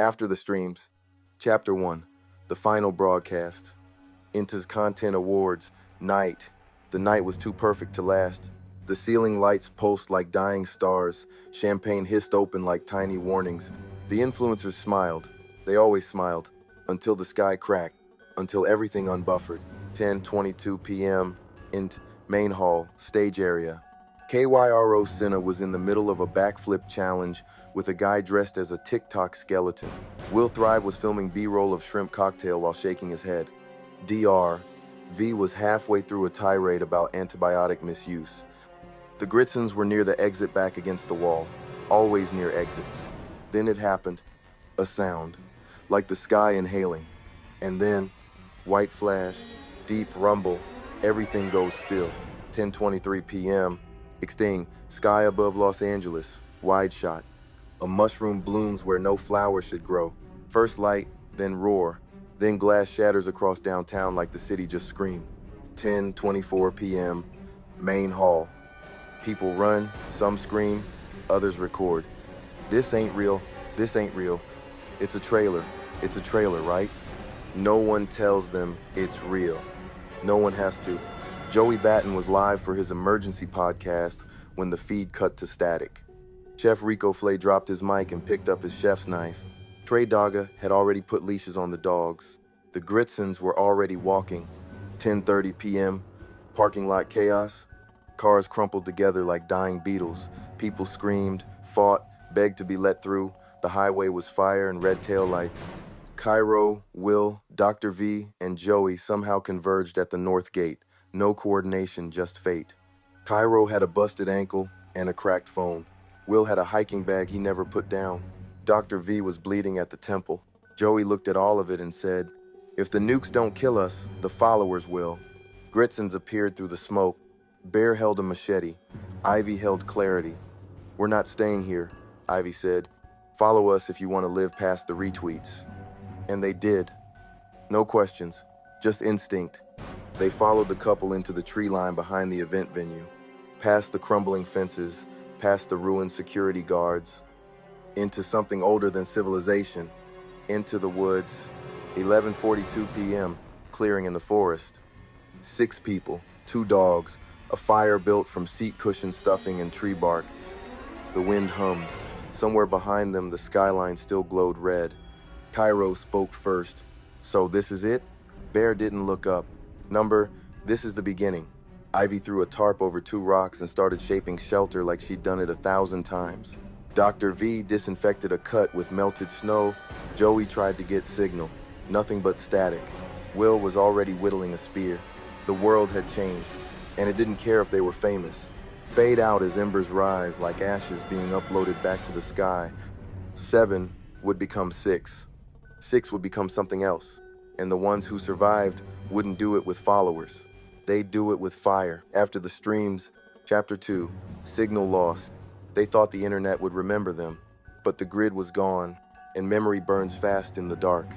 After the streams, Chapter 1, the final broadcast. Inta's Content Awards, night. The night was too perfect to last. The ceiling lights pulsed like dying stars. Champagne hissed open like tiny warnings. The influencers smiled. They always smiled. Until the sky cracked. Until everything unbuffered. 10:22 p.m. Int. Main hall, stage area. KYRO Senna was in the middle of a backflip challenge with a guy dressed as a TikTok skeleton. Will Thrive was filming B-roll of shrimp cocktail while shaking his head. V was halfway through a tirade about antibiotic misuse. The Gritsons were near the exit back against the wall, always near exits. Then it happened. A sound, like the sky inhaling. And then, white flash, deep rumble, everything goes still. 10:23 p.m. Exting, sky above Los Angeles, wide shot. A mushroom blooms where no flower should grow. First light, then roar. Then glass shatters across downtown like the city just screamed. 10:24 p.m. Main hall. People run, some scream, others record. This ain't real, this ain't real. It's a trailer, right? No one tells them it's real. No one has to. Joey Batten was live for his emergency podcast when the feed cut to static. Chef Rico Flay dropped his mic and picked up his chef's knife. Trey Daga had already put leashes on the dogs. The Gritsons were already walking. 10:30 p.m., parking lot chaos. Cars crumpled together like dying beetles. People screamed, fought, begged to be let through. The highway was fire and red taillights. Cairo, Will, Dr. V, and Joey somehow converged at the north gate. No coordination, just fate. Cairo had a busted ankle and a cracked phone. Will had a hiking bag he never put down. Dr. V was bleeding at the temple. Joey looked at all of it and said, "If the nukes don't kill us, the followers will." Gritsons appeared through the smoke. Bear held a machete. Ivy held clarity. "We're not staying here," Ivy said. "Follow us if you want to live past the retweets." And they did. No questions, just instinct. They followed the couple into the tree line behind the event venue, past the crumbling fences, past the ruined security guards, into something older than civilization, into the woods. 11:42 p.m., clearing in the forest. 6 people, 2 dogs, a fire built from seat cushion stuffing and tree bark. The wind hummed. Somewhere behind them, the skyline still glowed red. Cairo spoke first. "So this is it?" Bear didn't look up. This is the beginning." Ivy threw a tarp over 2 rocks and started shaping shelter like she'd done it 1,000 times. Dr. V disinfected a cut with melted snow. Joey tried to get signal. Nothing but static. Will was already whittling a spear. The world had changed, and it didn't care if they were famous. Fade out as embers rise like ashes being uploaded back to the sky. 7 would become 6. 6 would become something else. And the ones who survived wouldn't do it with followers. They'd do it with fire. After the streams, Chapter 2, signal lost. They thought the internet would remember them, but the grid was gone, and memory burns fast in the dark.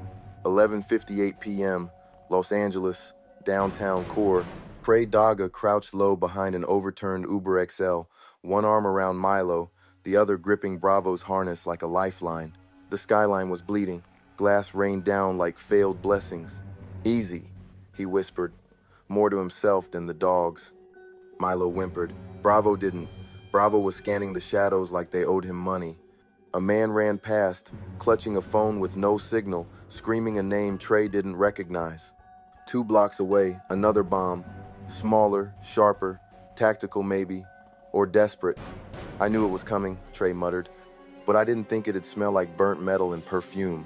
11:58 p.m., Los Angeles, downtown core. Trey Daga crouched low behind an overturned Uber XL, one arm around Milo, the other gripping Bravo's harness like a lifeline. The skyline was bleeding. Glass rained down like failed blessings. "Easy," he whispered, more to himself than the dogs. Milo whimpered. Bravo didn't. Bravo was scanning the shadows like they owed him money. A man ran past, clutching a phone with no signal, screaming a name Trey didn't recognize. 2 blocks away, another bomb. Smaller, sharper, tactical maybe, or desperate. "I knew it was coming," Trey muttered, "but I didn't think it'd smell like burnt metal and perfume."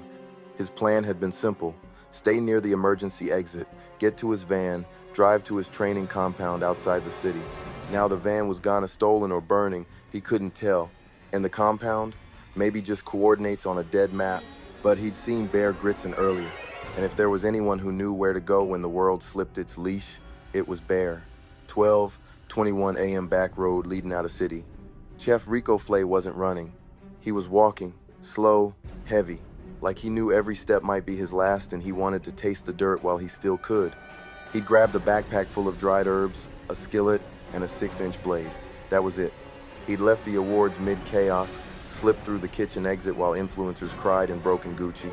His plan had been simple. Stay near the emergency exit, get to his van, drive to his training compound outside the city. Now the van was gone, stolen or burning, he couldn't tell. And the compound? Maybe just coordinates on a dead map, but he'd seen Bear Gritson earlier. And if there was anyone who knew where to go when the world slipped its leash, it was Bear. 12:21 a.m. back road leading out of city. Chef Rico Flay wasn't running. He was walking, slow, heavy. Like he knew every step might be his last and he wanted to taste the dirt while he still could. He grabbed a backpack full of dried herbs, a skillet, and a 6-inch blade. That was it. He'd left the awards mid-chaos, slipped through the kitchen exit while influencers cried in broken Gucci.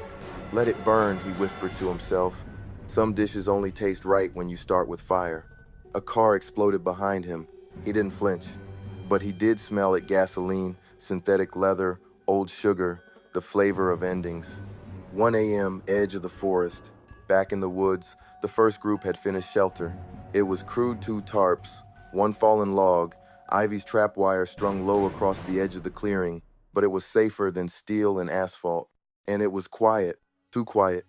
Let it burn, he whispered to himself. Some dishes only taste right when you start with fire. A car exploded behind him. He didn't flinch, but he did smell it: gasoline, synthetic leather, old sugar, the flavor of endings. 1 a.m., edge of the forest. Back in the woods, the first group had finished shelter. It was crude: 2 tarps, 1 fallen log, Ivy's trap wire strung low across the edge of the clearing, but it was safer than steel and asphalt. And it was quiet, too quiet.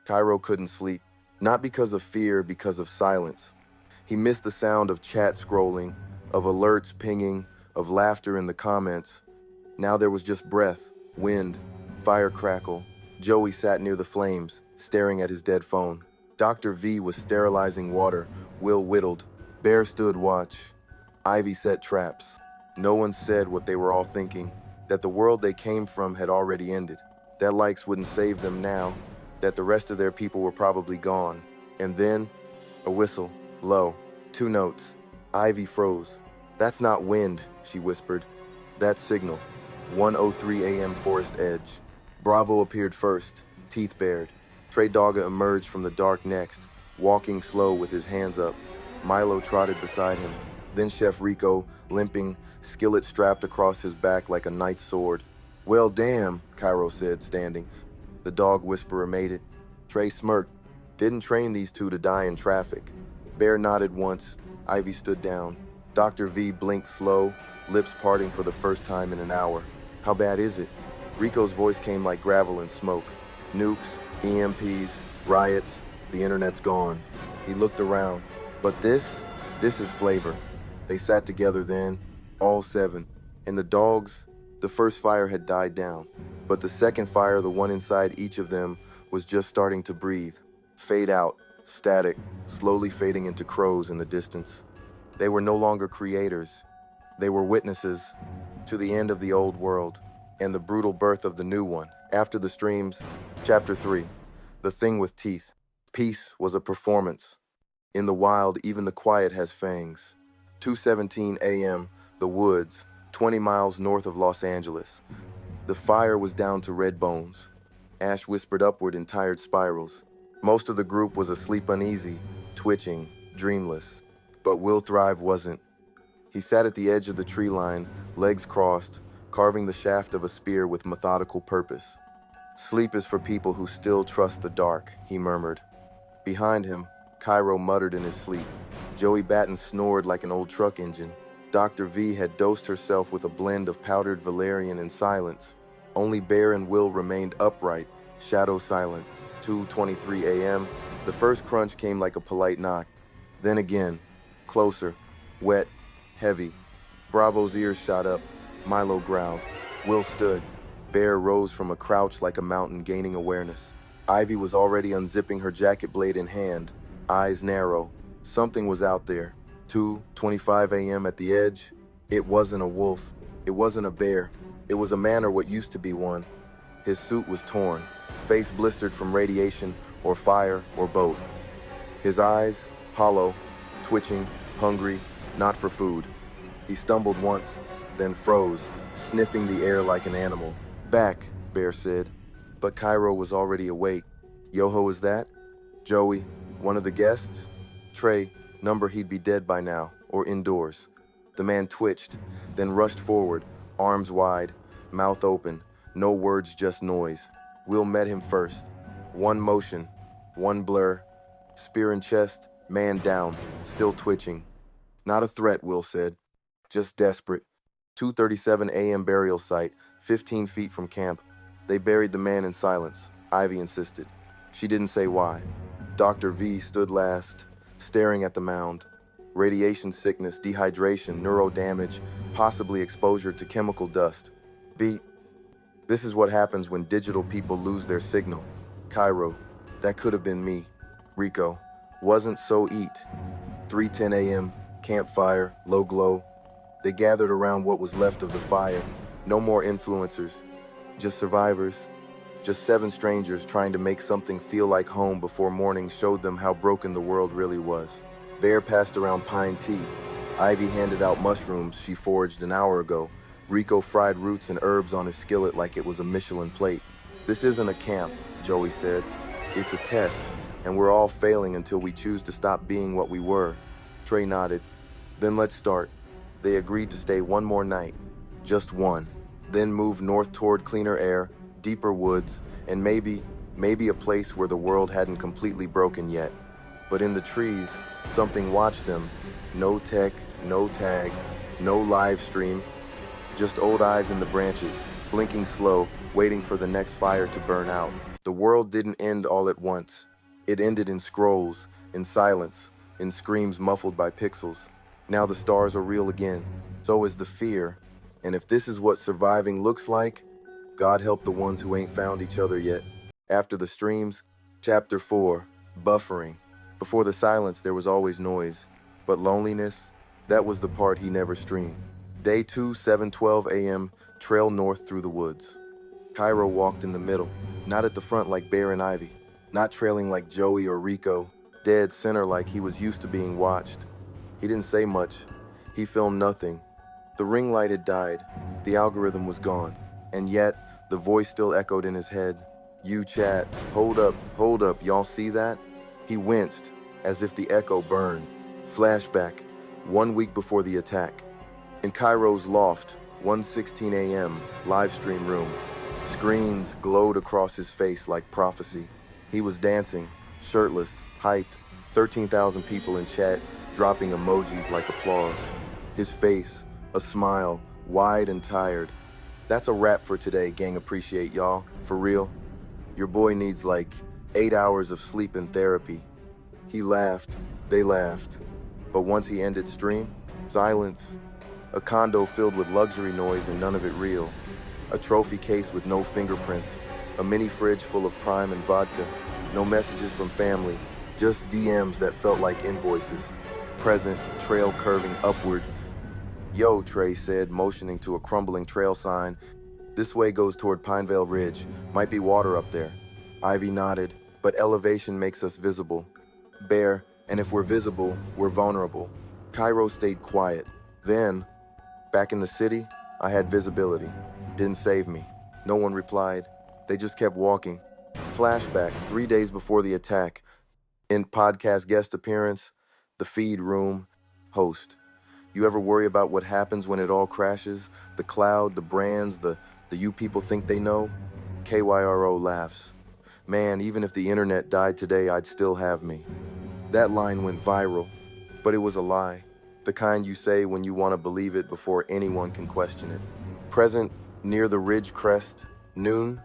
Cairo couldn't sleep, not because of fear, because of silence. He missed the sound of chat scrolling, of alerts pinging, of laughter in the comments. Now there was just breath, wind, fire crackle. Joey sat near the flames, staring at his dead phone. Dr. V was sterilizing water. Will whittled. Bear stood watch. Ivy set traps. No one said what they were all thinking, that the world they came from had already ended, that likes wouldn't save them now, that the rest of their people were probably gone. And then, a whistle, low, 2 notes. Ivy froze. That's not wind, she whispered. That's signal. 1:03 a.m. Forest Edge. Bravo appeared first, teeth bared. Trey Dogga emerged from the dark next, walking slow with his hands up. Milo trotted beside him. Then Chef Rico, limping, skillet strapped across his back like a knight's sword. Well, damn, Cairo said, standing. The dog whisperer made it. Trey smirked. Didn't train these two to die in traffic. Bear nodded once. Ivy stood down. Dr. V blinked slow, lips parting for the first time in an hour. How bad is it? Rico's voice came like gravel and smoke. Nukes, EMPs, riots, the internet's gone. He looked around. But this is flavor. They sat together then, all 7. And the dogs, the first fire had died down. But the second fire, the one inside each of them, was just starting to breathe. Fade out, static, slowly fading into crows in the distance. They were no longer creators. They were witnesses to the end of the old world and the brutal birth of the new one. After the streams, Chapter 3, The Thing with Teeth. Peace was a performance. In the wild, even the quiet has fangs. 2:17 a.m., the woods, 20 miles north of Los Angeles. The fire was down to red bones. Ash whispered upward in tired spirals. Most of the group was asleep, uneasy, twitching, dreamless. But Will Thrive wasn't. He sat at the edge of the tree line, legs crossed, carving the shaft of a spear with methodical purpose. Sleep is for people who still trust the dark, he murmured. Behind him, Cairo muttered in his sleep. Joey Batten snored like an old truck engine. Dr. V had dosed herself with a blend of powdered valerian and silence. Only Bear and Will remained upright, shadow silent. 2:23 a.m., the first crunch came like a polite knock. Then again, closer, wet, heavy. Bravo's ears shot up. Milo growled. Will stood. Bear rose from a crouch like a mountain, gaining awareness. Ivy was already unzipping her jacket blade in hand, eyes narrow. Something was out there. 2:25 a.m. at the edge. It wasn't a wolf. It wasn't a bear. It was a man, or what used to be one. His suit was torn, face blistered from radiation or fire or both. His eyes, hollow, twitching, hungry, not for food. He stumbled once, then froze, sniffing the air like an animal. Back, Bear said. But Cairo was already awake. Yoho, is that? Joey, one of the guests? Trey, number he'd be dead by now, or indoors. The man twitched, then rushed forward, arms wide, mouth open, no words, just noise. Will met him first. One motion, one blur. Spear in chest, man down, still twitching. Not a threat, Will said. Just desperate. 2:37 a.m. burial site, 15 feet from camp. They buried the man in silence, Ivy insisted. She didn't say why. Dr. V stood last, staring at the mound. Radiation sickness, dehydration, neuro damage, possibly exposure to chemical dust. Beat. This is what happens when digital people lose their signal. Cairo. That could have been me. Rico. Wasn't, so eat. 3:10 a.m. Campfire, low glow. They gathered around what was left of the fire. No more influencers. Just survivors. Just 7 strangers trying to make something feel like home before morning showed them how broken the world really was. Bear passed around pine tea. Ivy handed out mushrooms she foraged an hour ago. Rico fried roots and herbs on his skillet like it was a Michelin plate. This isn't a camp, Joey said. It's a test, and we're all failing until we choose to stop being what we were. Trey nodded. Then let's start. They agreed to stay one more night. Just one. Then move north toward cleaner air, deeper woods, and maybe a place where the world hadn't completely broken yet. But in the trees, something watched them. No tech, no tags, no live stream. Just old eyes in the branches, blinking slow, waiting for the next fire to burn out. The world didn't end all at once. It ended in scrolls, in silence, in screams muffled by pixels. Now the stars are real again. So is the fear. And if this is what surviving looks like, God help the ones who ain't found each other yet. After the streams, Chapter 4, Buffering. Before the silence, there was always noise. But loneliness, that was the part he never streamed. Day 2, 7:12 a.m., trail north through the woods. Cairo walked in the middle, not at the front like Bear and Ivy, not trailing like Joey or Rico, dead center like he was used to being watched. He didn't say much. He filmed nothing. The ring light had died. The algorithm was gone. And yet, the voice still echoed in his head. You chat, hold up, y'all see that? He winced, as if the echo burned. Flashback, 1 week before the attack. In Cairo's loft, 1:16 a.m., livestream room. Screens glowed across his face like prophecy. He was dancing, shirtless, hyped, 13,000 people in chat, dropping emojis like applause. His face, a smile, wide and tired. That's a wrap for today, gang. Appreciate y'all. For real. Your boy needs like 8 hours of sleep and therapy. He laughed. They laughed. But once he ended stream, silence. A condo filled with luxury noise and none of it real. A trophy case with no fingerprints. A mini fridge full of Prime and vodka. No messages from family. Just DMs that felt like invoices. Present, trail curving upward. Yo, Trey said, motioning to a crumbling trail sign. This way goes toward Pinevale Ridge. Might be water up there. Ivy nodded, but elevation makes us visible. Bear, and if we're visible, we're vulnerable. Cairo stayed quiet. Then, back in the city, I had visibility. Didn't save me. No one replied. They just kept walking. Flashback, 3 days before the attack. In podcast guest appearance, the feed room, host. You ever worry about what happens when it all crashes? The cloud, the brands, the you people think they know? KYRO laughs. Man, even if the internet died today, I'd still have me. That line went viral, but it was a lie. The kind you say when you want to believe it before anyone can question it. Present near the ridge crest, noon,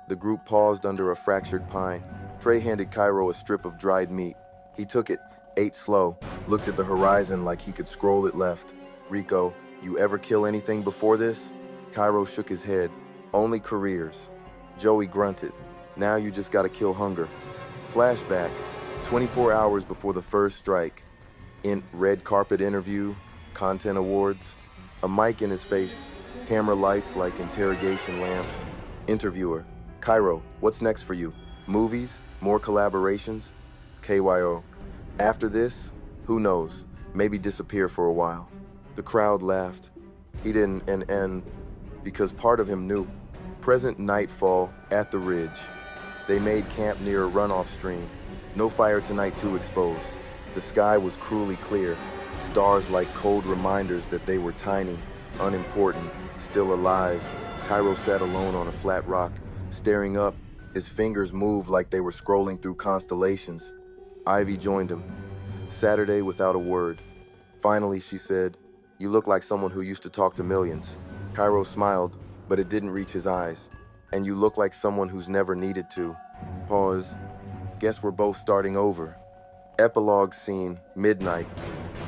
the group paused under a fractured pine. Trey handed Cairo a strip of dried meat. He took it, ate slow, looked at the horizon like he could scroll it left. Rico, you ever kill anything before this? Cairo shook his head. Only careers. Joey grunted. Now you just gotta kill hunger. Flashback, 24 hours before the first strike. In red carpet interview, content awards, a mic in his face, camera lights like interrogation lamps. Interviewer, Cairo, what's next for you? Movies? More collaborations? KYO, after this, who knows? Maybe disappear for a while. The crowd laughed. He didn't, and because part of him knew. Present nightfall at the ridge. They made camp near a runoff stream. No fire tonight too exposed. The sky was cruelly clear. Stars like cold reminders that they were tiny, unimportant, still alive. Cairo sat alone on a flat rock, staring up. His fingers moved like they were scrolling through constellations. Ivy joined him. Saturday without a word. Finally, she said, "You look like someone who used to talk to millions." Cairo smiled, but it didn't reach his eyes. "And you look like someone who's never needed to." Pause. Guess we're both starting over. Epilogue scene, midnight,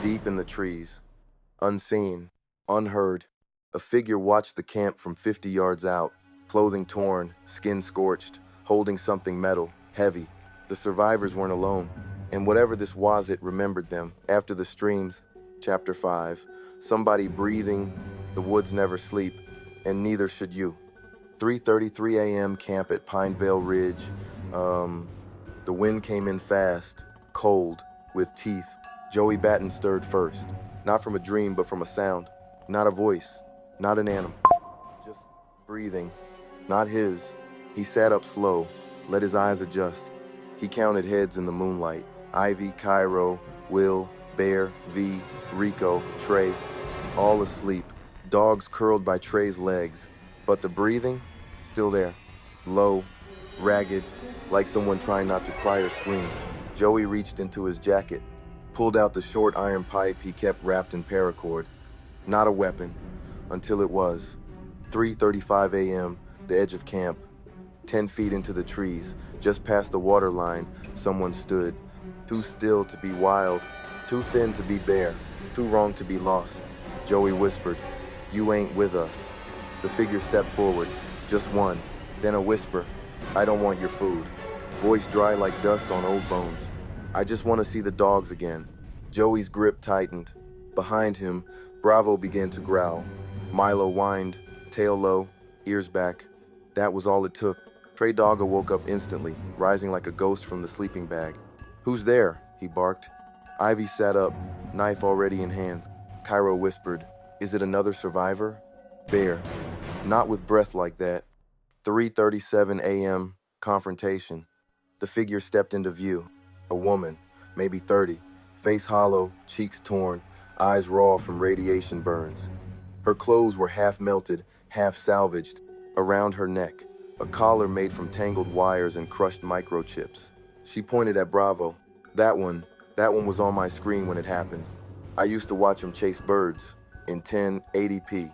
deep in the trees. Unseen, unheard. A figure watched the camp from 50 yards out, clothing torn, skin scorched, holding something metal, heavy. The survivors weren't alone, and whatever this was, it remembered them. After the streams, Chapter 5, somebody breathing, the woods never sleep, and neither should you. 3:33 a.m. camp at Pinevale Ridge. The wind came in fast, cold, with teeth. Joey Batten stirred first. Not from a dream, but from a sound. Not a voice. Not an animal. Just breathing. Not his. He sat up slow, let his eyes adjust. He counted heads in the moonlight. Ivy, Cairo, Will, Bear, V, Rico, Trey, all asleep. Dogs curled by Trey's legs. But the breathing, still there. Low, ragged, like someone trying not to cry or scream. Joey reached into his jacket, pulled out the short iron pipe he kept wrapped in paracord. Not a weapon, until it was. 3:35 a.m., the edge of camp. 10 feet into the trees, just past the water line, someone stood. Too still to be wild, too thin to be bare, too wrong to be lost. Joey whispered, "You ain't with us." The figure stepped forward, just one, then a whisper, "I don't want your food." Voice dry like dust on old bones. "I just want to see the dogs again." Joey's grip tightened. Behind him, Bravo began to growl. Milo whined, tail low, ears back. That was all it took. Trey Dogga woke up instantly, rising like a ghost from the sleeping bag. "Who's there?" he barked. Ivy sat up, knife already in hand. Cairo whispered, "Is it another survivor?" Bear, "Not with breath like that." 3:37 a.m., confrontation. The figure stepped into view. A woman, maybe 30, face hollow, cheeks torn, eyes raw from radiation burns. Her clothes were half melted, half salvaged. Around her neck, a collar made from tangled wires and crushed microchips. She pointed at Bravo. That one was on my screen when it happened. I used to watch him chase birds in 1080p.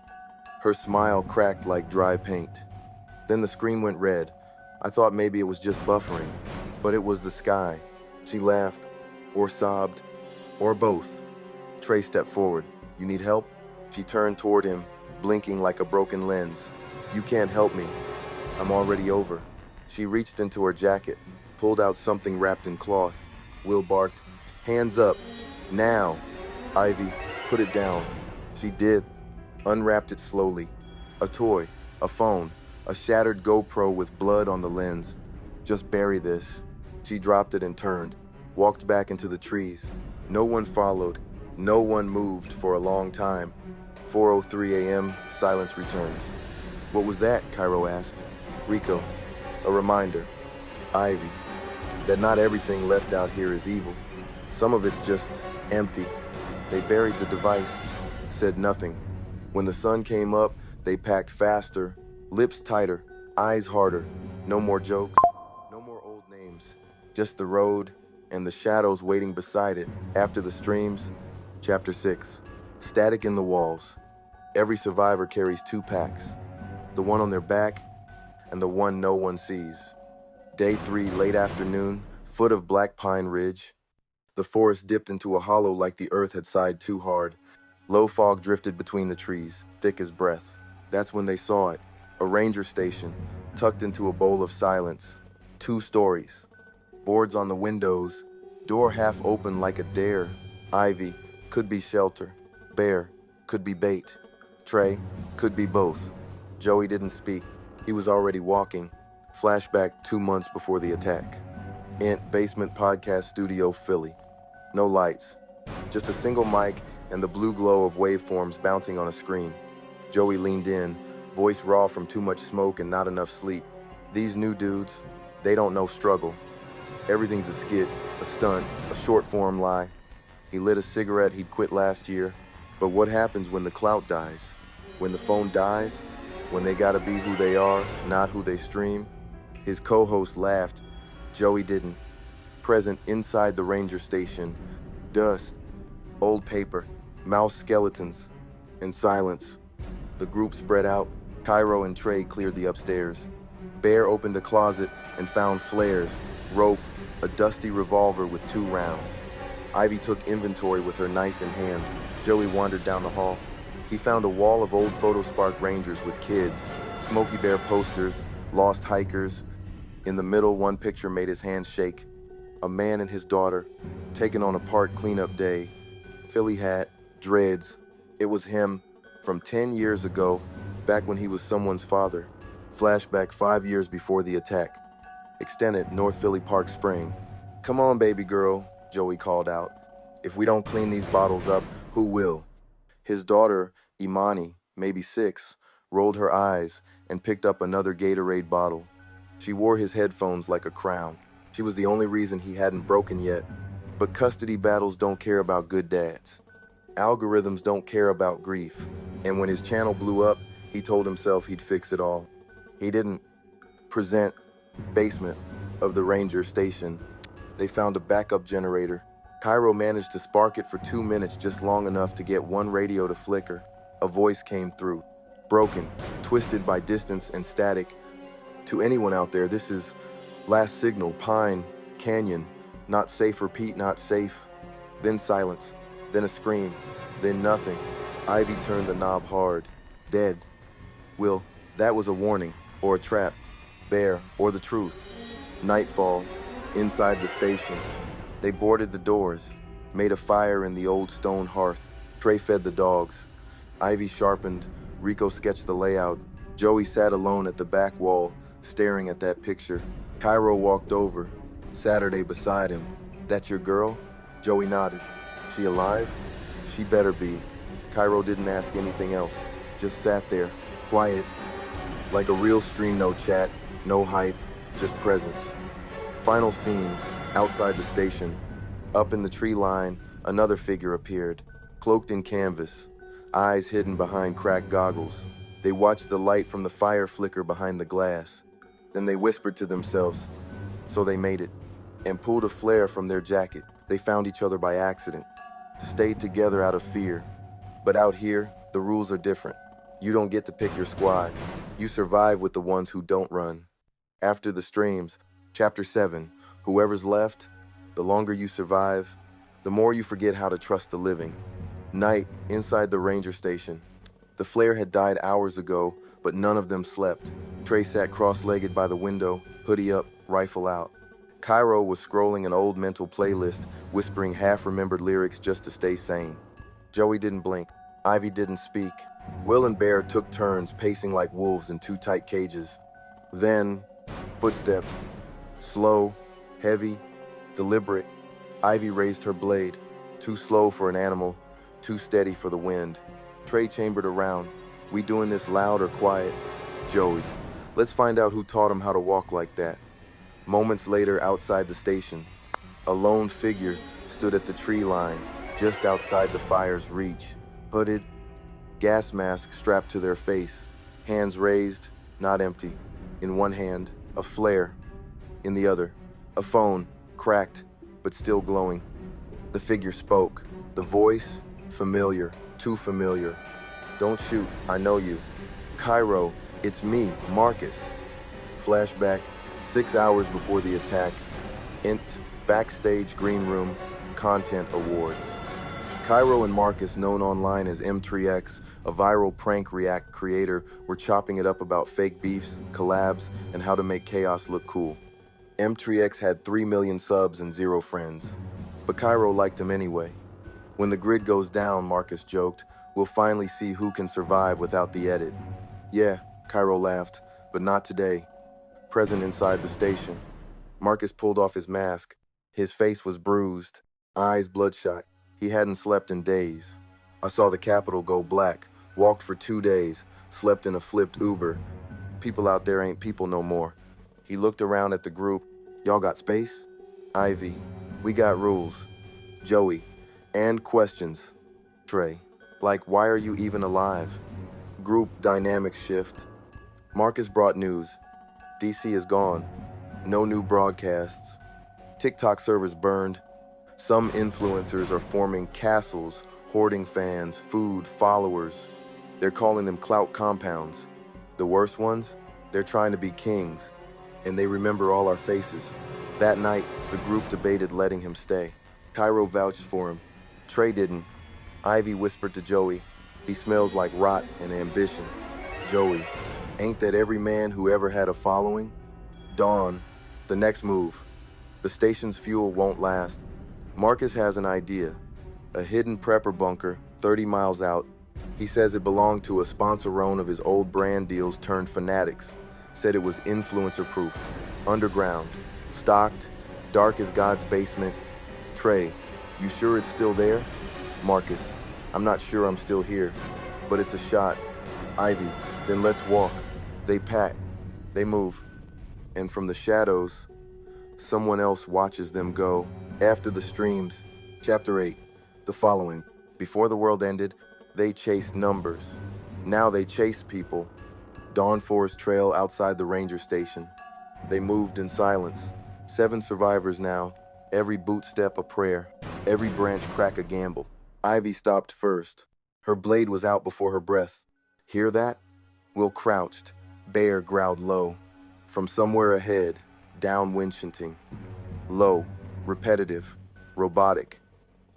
Her smile cracked like dry paint. Then the screen went red. I thought maybe it was just buffering, but it was the sky. She laughed, or sobbed, or both. Trey stepped forward. "You need help?" She turned toward him, blinking like a broken lens. "You can't help me. I'm already over." She reached into her jacket, pulled out something wrapped in cloth. Will barked, "Hands up, now." Ivy, "Put it down." She did, unwrapped it slowly. A toy, a phone, a shattered GoPro with blood on the lens. "Just bury this." She dropped it and turned, walked back into the trees. No one followed, no one moved for a long time. 4:03 a.m., silence returns. "What was that?" Cairo asked. Rico, "A reminder." Ivy, "That not everything left out here is evil. Some of it's just empty." They buried the device, said nothing. When the sun came up, they packed faster, lips tighter, eyes harder. No more jokes, no more old names. Just the road and the shadows waiting beside it. After the streams, Chapter 6. Static in the walls. Every survivor carries 2 packs. The one on their back and the one no one sees. Day 3, late afternoon, foot of Black Pine Ridge. The forest dipped into a hollow like the earth had sighed too hard. Low fog drifted between the trees, thick as breath. That's when they saw it. A ranger station, tucked into a bowl of silence. 2 stories. Boards on the windows, door half open like a dare. Ivy, could be shelter. Bear, could be bait. Trey, could be both. Joey didn't speak. He was already walking. Flashback 2 months before the attack. Int Basement Podcast Studio, Philly. No lights. Just a single mic and the blue glow of waveforms bouncing on a screen. Joey leaned in, voice raw from too much smoke and not enough sleep. These new dudes, they don't know struggle. Everything's a skit, a stunt, a short-form lie. He lit a cigarette he'd quit last year. But what happens when the clout dies? When the phone dies? When they gotta be who they are, not who they stream? His co-host laughed. Joey didn't. Present inside the ranger station. Dust, old paper, mouse skeletons, and silence. The group spread out. Cairo and Trey cleared the upstairs. Bear opened a closet and found flares, rope, a dusty revolver with 2 rounds. Ivy took inventory with her knife in hand. Joey wandered down the hall. He found a wall of old PhotoSpark Rangers with kids, Smokey Bear posters, lost hikers. In the middle, one picture made his hands shake. A man and his daughter, taken on a park cleanup day. Philly hat, dreads. It was him, from 10 years ago, back when he was someone's father. Flashback 5 years before the attack. Extended, North Philly Park Spring. "Come on, baby girl," Joey called out. "If we don't clean these bottles up, who will?" His daughter, Imani, maybe 6, rolled her eyes and picked up another Gatorade bottle. She wore his headphones like a crown. She was the only reason he hadn't broken yet. But custody battles don't care about good dads. Algorithms don't care about grief. And when his channel blew up, he told himself he'd fix it all. He didn't. Present basement of the ranger station. They found a backup generator. Cairo managed to spark it for 2 minutes, just long enough to get one radio to flicker. A voice came through. Broken, twisted by distance and static. To anyone out there, this is last signal, Pine, Canyon. Not safe, repeat, not safe. Then silence, then a scream, then nothing. Ivy turned the knob hard. Dead. Will, that was a warning, or a trap. Bear, or the truth. Nightfall, inside the station. They boarded the doors, made a fire in the old stone hearth. Trey fed the dogs. Ivy sharpened, Rico sketched the layout. Joey sat alone at the back wall, staring at that picture. Cairo walked over, Saturday beside him. That your girl? Joey nodded. She alive? She better be. Cairo didn't ask anything else, just sat there, quiet, like a real stream, no chat, no hype, just presence. Final scene, outside the station. Up in the tree line, another figure appeared, cloaked in canvas, eyes hidden behind cracked goggles. They watched the light from the fire flicker behind the glass. Then they whispered to themselves, so they made it, and pulled a flare from their jacket. They found each other by accident, stayed together out of fear. But out here, the rules are different. You don't get to pick your squad. You survive with the ones who don't run. After the streams, Chapter 7, whoever's left, the longer you survive, the more you forget how to trust the living. Night, inside the ranger station. The flare had died hours ago, but none of them slept. Trey sat cross-legged by the window, hoodie up, rifle out. Cairo was scrolling an old mental playlist, whispering half-remembered lyrics just to stay sane. Joey didn't blink. Ivy didn't speak. Will and Bear took turns pacing like wolves in two tight cages. Then, footsteps. Slow, heavy, deliberate. Ivy raised her blade. Too slow for an animal, too steady for the wind. Trey chambered around. We doing this loud or quiet? Joey. Let's find out who taught him how to walk like that. Moments later, outside the station, a lone figure stood at the tree line, just outside the fire's reach. Hooded, gas mask strapped to their face, hands raised, not empty. In one hand, a flare. In the other, a phone, cracked, but still glowing. The figure spoke. The voice, familiar, too familiar. Don't shoot, I know you. Cairo, it's me, Marcus. Flashback, 6 hours before the attack. Int, backstage green room, content awards. Cairo and Marcus, known online as M3X, a viral prank react creator, were chopping it up about fake beefs, collabs, and how to make chaos look cool. M3X had 3 million subs and 0 friends. But Cairo liked him anyway. When the grid goes down, Marcus joked, we'll finally see who can survive without the edit. Yeah, Cairo laughed, but not today. Present inside the station, Marcus pulled off his mask. His face was bruised, eyes bloodshot. He hadn't slept in days. I saw the Capitol go black, walked for 2 days, slept in a flipped Uber. People out there ain't people no more. He looked around at the group. Y'all got space? Ivy, we got rules. Joey, and questions. Trey, like why are you even alive? Group dynamic shift. Marcus brought news. DC is gone. No new broadcasts. TikTok servers burned. Some influencers are forming castles, hoarding fans, food, followers. They're calling them clout compounds. The worst ones, they're trying to be kings. And they remember all our faces. That night, the group debated letting him stay. Cairo vouched for him. Trey didn't. Ivy whispered to Joey, he smells like rot and ambition. Joey, ain't that every man who ever had a following? Dawn, the next move. The station's fuel won't last. Marcus has an idea. A hidden prepper bunker, 30 miles out. He says it belonged to a sponsor-own of his old brand deals turned fanatics. Said it was influencer-proof, underground, stocked, dark as God's basement. Trey, you sure it's still there? Marcus, I'm not sure I'm still here, but it's a shot. Ivy, then let's walk. They pat. They move. And from the shadows, someone else watches them go. After the streams, Chapter 8, the following. Before the world ended, they chased numbers. Now they chase people. Dawn Forest Trail outside the ranger station. They moved in silence. 7 survivors now. Every boot step a prayer. Every branch crack a gamble. Ivy stopped first. Her blade was out before her breath. Hear that? Will crouched. Bear growled low. From somewhere ahead, downwind chanting. Low, repetitive, robotic.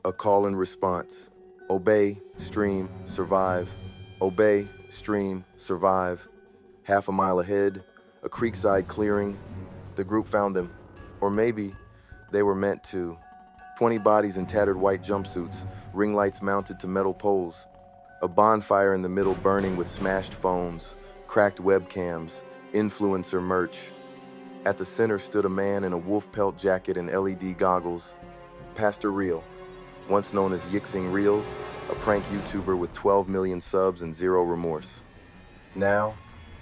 A call and response. Obey, stream, survive. Obey, stream, survive. Half a mile ahead, a creekside clearing. The group found them. Or maybe they were meant to. 20 bodies in tattered white jumpsuits, ring lights mounted to metal poles. A bonfire in the middle burning with smashed phones, cracked webcams, influencer merch. At the center stood a man in a wolf pelt jacket and LED goggles. Pastor Real, once known as Yixing Reels, a prank YouTuber with 12 million subs and zero remorse. Now,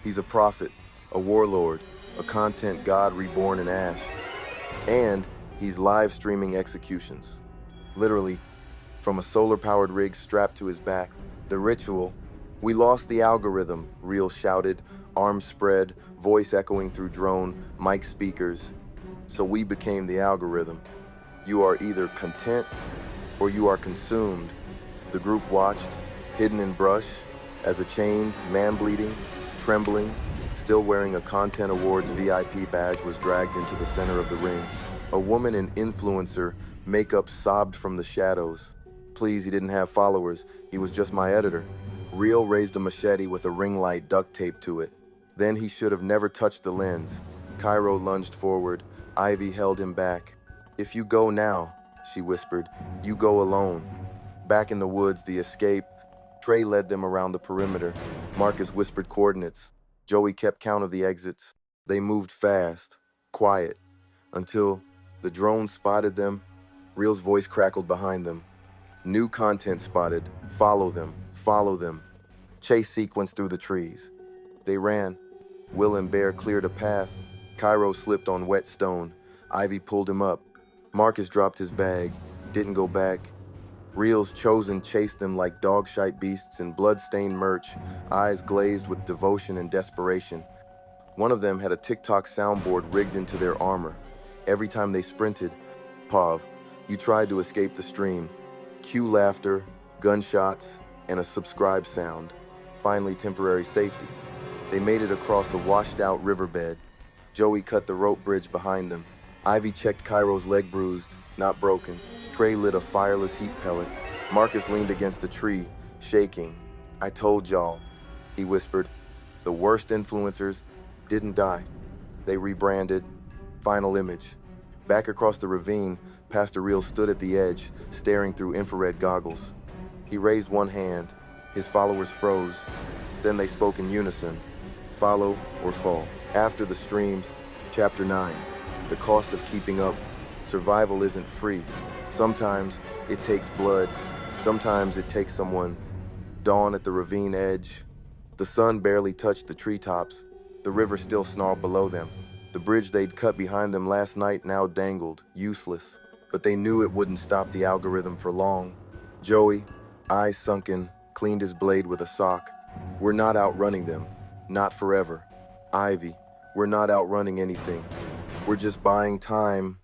he's a prophet, a warlord, a content god reborn in ash. And he's live streaming executions. Literally, from a solar-powered rig strapped to his back. The ritual. We lost the algorithm, Real shouted, arms spread, voice echoing through drone, mic speakers. So we became the algorithm. You are either content or you are consumed. The group watched, hidden in brush, as a chained, man bleeding, trembling, still wearing a Content Awards VIP badge was dragged into the center of the ring. A woman in influencer makeup sobbed from the shadows. Please, he didn't have followers. He was just my editor. Real raised a machete with a ring light duct taped to it. Then he should have never touched the lens. Cairo lunged forward. Ivy held him back. If you go now, she whispered, you go alone. Back in the woods, the escape. Trey led them around the perimeter. Marcus whispered coordinates. Joey kept count of the exits. They moved fast, quiet, until the drone spotted them. Real's voice crackled behind them. New content spotted. Follow them. Follow them. Chase sequence through the trees. They ran. Will and Bear cleared a path. Cairo slipped on wet stone. Ivy pulled him up. Marcus dropped his bag. Didn't go back. Real's chosen chased them like dog-shite beasts in blood-stained merch, eyes glazed with devotion and desperation. One of them had a TikTok soundboard rigged into their armor. Every time they sprinted, Pav, you tried to escape the stream. Cue laughter, gunshots, and a subscribe sound. Finally, temporary safety. They made it across a washed-out riverbed. Joey cut the rope bridge behind them. Ivy checked Cairo's leg bruised, not broken. Trey lit a fireless heat pellet. Marcus leaned against a tree, shaking. I told y'all, he whispered. The worst influencers didn't die. They rebranded. Final image. Back across the ravine, Pastor Real stood at the edge, staring through infrared goggles. He raised one hand. His followers froze. Then they spoke in unison. Follow or fall. After the streams, Chapter 9. The cost of keeping up. Survival isn't free. Sometimes it takes blood. Sometimes it takes someone. Dawn at the ravine edge. The sun barely touched the treetops. The river still snarled below them. The bridge they'd cut behind them last night now dangled, useless. But they knew it wouldn't stop the algorithm for long. Joey, eyes sunken, cleaned his blade with a sock. We're not outrunning them. Not forever. Ivy, we're not outrunning anything. We're just buying time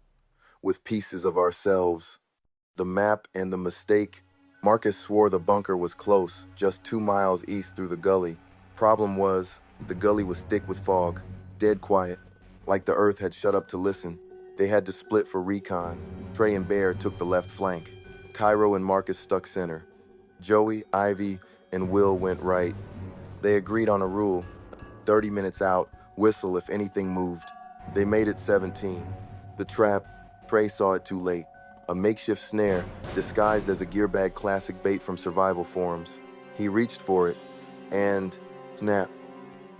with pieces of ourselves. The map and the mistake. Marcus swore the bunker was close, just 2 miles east through the gully. Problem was, the gully was thick with fog, dead quiet, like the earth had shut up to listen. They had to split for recon. Trey and Bear took the left flank. Cairo and Marcus stuck center. Joey, Ivy, and Will went right. They agreed on a rule. 30 minutes out, whistle if anything moved. They made it 17. The trap, Trey saw it too late. A makeshift snare, disguised as a gearbag classic bait from survival forums. He reached for it, and snap.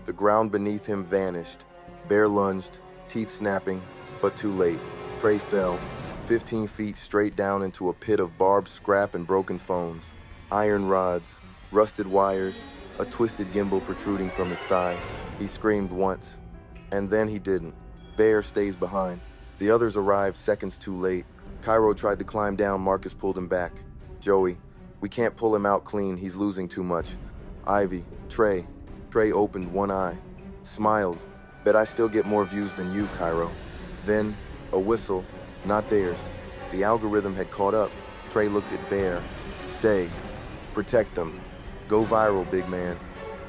The ground beneath him vanished. Bear lunged, teeth snapping, but too late. Trey fell, 15 feet straight down into a pit of barbed scrap and broken phones. Iron rods, rusted wires, a twisted gimbal protruding from his thigh. He screamed once, and then he didn't. Bear stays behind. The others arrived seconds too late. Cairo tried to climb down, Marcus pulled him back. Joey, we can't pull him out clean, he's losing too much. Ivy, Trey. Trey opened one eye, smiled. Bet I still get more views than you, Cairo. Then, a whistle, not theirs. The algorithm had caught up. Trey looked at Bear. Stay. Protect them. Go viral, big man.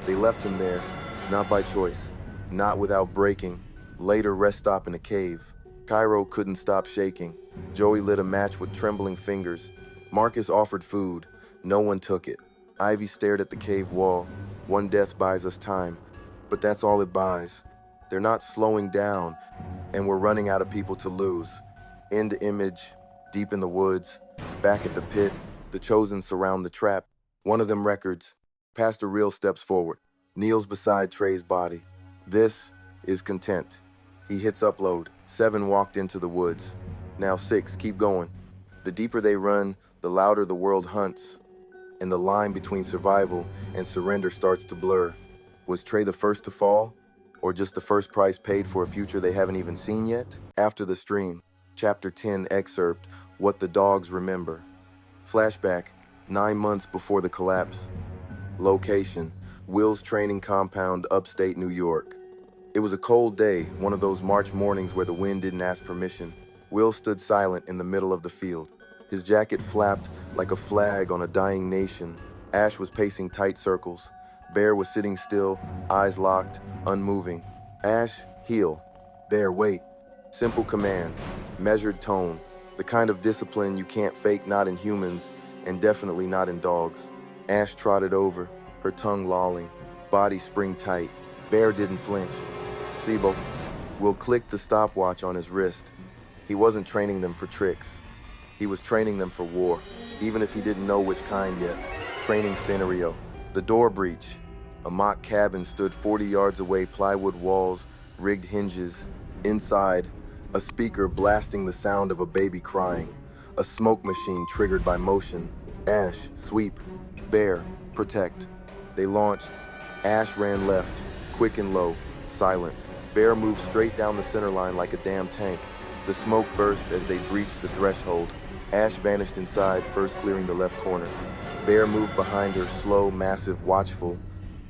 They left him there, not by choice, not without breaking. Later rest stop in a cave. Cairo couldn't stop shaking. Joey lit a match with trembling fingers. Marcus offered food. No one took it. Ivy stared at the cave wall. One death buys us time, but that's all it buys. They're not slowing down, and we're running out of people to lose. End image, deep in the woods, back at the pit, the chosen surround the trap. One of them records. Pastor Real steps forward, kneels beside Trey's body. This is content. He hits upload. 7 walked into the woods. Now 6, keep going. The deeper they run, the louder the world hunts, and the line between survival and surrender starts to blur. Was Trey the first to fall? Or just the first price paid for a future they haven't even seen yet? After the stream, Chapter 10 excerpt, What the Dogs Remember. Flashback, 9 months before the collapse. Location, Will's training compound, upstate New York. It was a cold day, one of those March mornings where the wind didn't ask permission. Will stood silent in the middle of the field. His jacket flapped like a flag on a dying nation. Ash was pacing tight circles. Bear was sitting still, eyes locked, unmoving. Ash, heel. Bear, wait. Simple commands, measured tone, the kind of discipline you can't fake, not in humans, and definitely not in dogs. Ash trotted over, her tongue lolling, body spring tight. Bear didn't flinch. Sibo, Will clicked the stopwatch on his wrist. He wasn't training them for tricks. He was training them for war, even if he didn't know which kind yet. Training scenario. The door breach. A mock cabin stood 40 yards away, plywood walls, rigged hinges. Inside, a speaker blasting the sound of a baby crying. A smoke machine triggered by motion. Ash, sweep. Bear, protect. They launched. Ash ran left, quick and low, silent. Bear moved straight down the center line like a damn tank. The smoke burst as they breached the threshold. Ash vanished inside, first clearing the left corner. Bear moved behind her, slow, massive, watchful.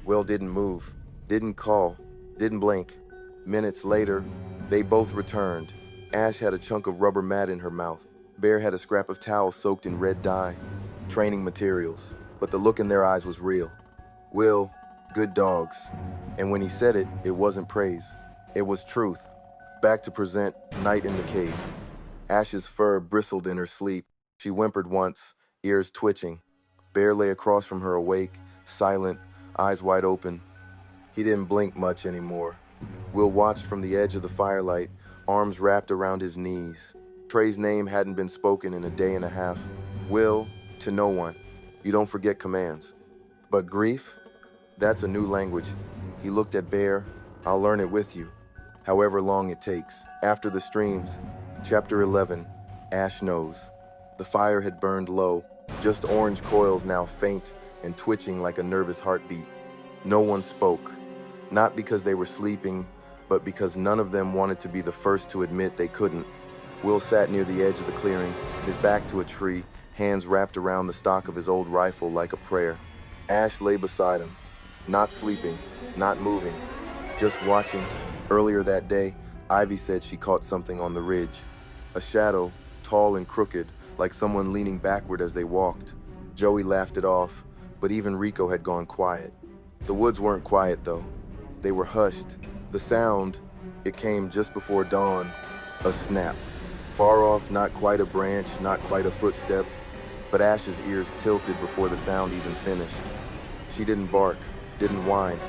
Will didn't move, didn't call, didn't blink. Minutes later, they both returned. Ash had a chunk of rubber mat in her mouth. Bear had a scrap of towel soaked in red dye. Training materials. But the look in their eyes was real. Will, good dogs. And when he said it, it wasn't praise. It was truth. Back to present, night in the cave. Ash's fur bristled in her sleep. She whimpered once, ears twitching. Bear lay across from her, awake, silent, eyes wide open. He didn't blink much anymore. Will watched from the edge of the firelight, arms wrapped around his knees. Trey's name hadn't been spoken in a day and a half. Will, to no one. You don't forget commands. But grief? That's a new language. He looked at Bear. I'll learn it with you, however long it takes. After the streams, Chapter 11, Ash knows. The fire had burned low, just orange coils now faint and twitching like a nervous heartbeat. No one spoke, not because they were sleeping, but because none of them wanted to be the first to admit they couldn't. Will sat near the edge of the clearing, his back to a tree, hands wrapped around the stock of his old rifle like a prayer. Ash lay beside him, not sleeping, not moving, just watching. Earlier that day, Ivy said she caught something on the ridge. A shadow, tall and crooked, like someone leaning backward as they walked. Joey laughed it off, but even Rico had gone quiet. The woods weren't quiet, though. They were hushed. The sound, it came just before dawn, a snap. Far off, not quite a branch, not quite a footstep, but Ash's ears tilted before the sound even finished. She didn't bark, didn't whine.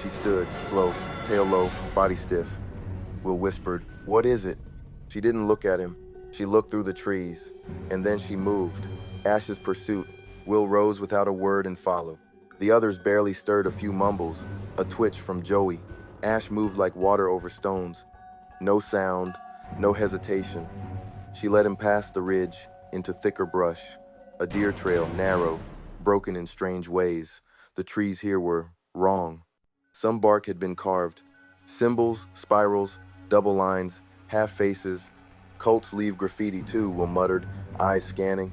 She stood, slow, tail low, body stiff. Will whispered, "What is it?" She didn't look at him. She looked through the trees, and then she moved. Ash's pursuit. Will rose without a word and followed. The others barely stirred, a few mumbles, a twitch from Joey. Ash moved like water over stones. No sound, no hesitation. She led him past the ridge, into thicker brush. A deer trail, narrow, broken in strange ways. The trees here were wrong. Some bark had been carved. Symbols, spirals, double lines, half faces. Cults leave graffiti too, Will muttered, eyes scanning.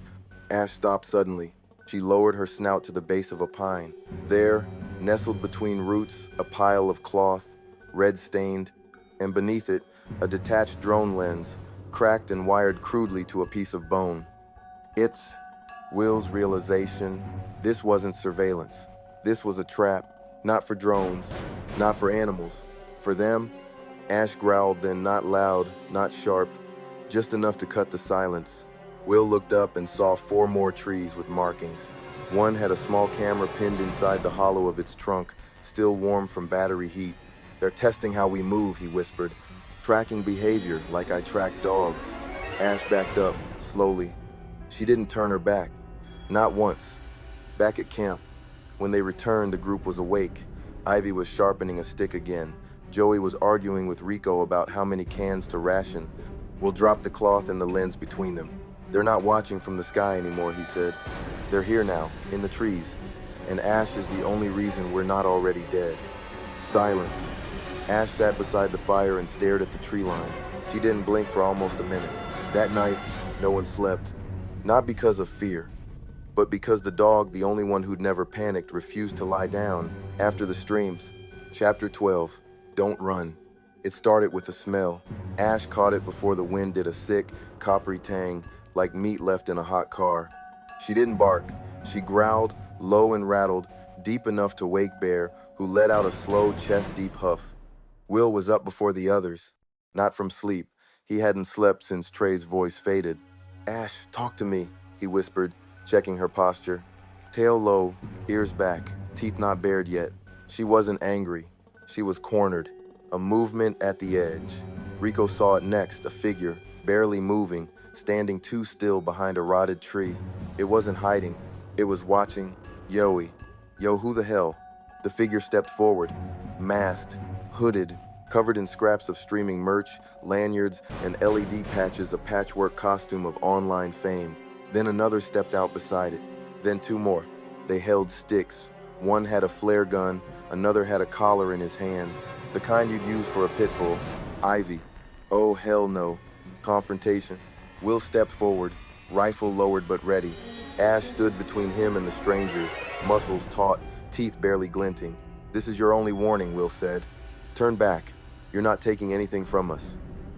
Ash stopped suddenly. She lowered her snout to the base of a pine. There, nestled between roots, a pile of cloth, red-stained, and beneath it, a detached drone lens, cracked and wired crudely to a piece of bone. It's Will's realization. This wasn't surveillance. This was a trap, not for drones, not for animals. For them, Ash growled, then not loud, not sharp, just enough to cut the silence. Will looked up and saw 4 more trees with markings. One had a small camera pinned inside the hollow of its trunk, still warm from battery heat. "They're testing how we move," he whispered. "Tracking behavior like I track dogs." Ash backed up, slowly. She didn't turn her back. Not once. Back at camp, when they returned, the group was awake. Ivy was sharpening a stick again. Joey was arguing with Rico about how many cans to ration. Will drop the cloth and the lens between them. "They're not watching from the sky anymore," he said. "They're here now, in the trees. And Ash is the only reason we're not already dead." Silence. Ash sat beside the fire and stared at the tree line. She didn't blink for almost a minute. That night, no one slept. Not because of fear, but because the dog, the only one who'd never panicked, refused to lie down. After the streams. Chapter 12. Don't run. It started with a smell. Ash caught it before the wind did, a sick, coppery tang, like meat left in a hot car. She didn't bark. She growled, low and rattled, deep enough to wake Bear, who let out a slow, chest-deep huff. Will was up before the others. Not from sleep. He hadn't slept since Trey's voice faded. "Ash, talk to me," he whispered, checking her posture. Tail low, ears back, teeth not bared yet. She wasn't angry. She was cornered. A movement at the edge. Rico saw it next, a figure, barely moving, standing too still behind a rotted tree. It wasn't hiding. It was watching. Yoey. Yo, who the hell? The figure stepped forward, masked, hooded, covered in scraps of streaming merch, lanyards, and LED patches, a patchwork costume of online fame. Then another stepped out beside it. Then 2 more. They held sticks. One had a flare gun, another had a collar in his hand. The kind you'd use for a pit bull. Ivy. Oh, hell no. Confrontation. Will stepped forward, rifle lowered but ready. Ash stood between him and the strangers, muscles taut, teeth barely glinting. "This is your only warning," Will said. "Turn back. You're not taking anything from us."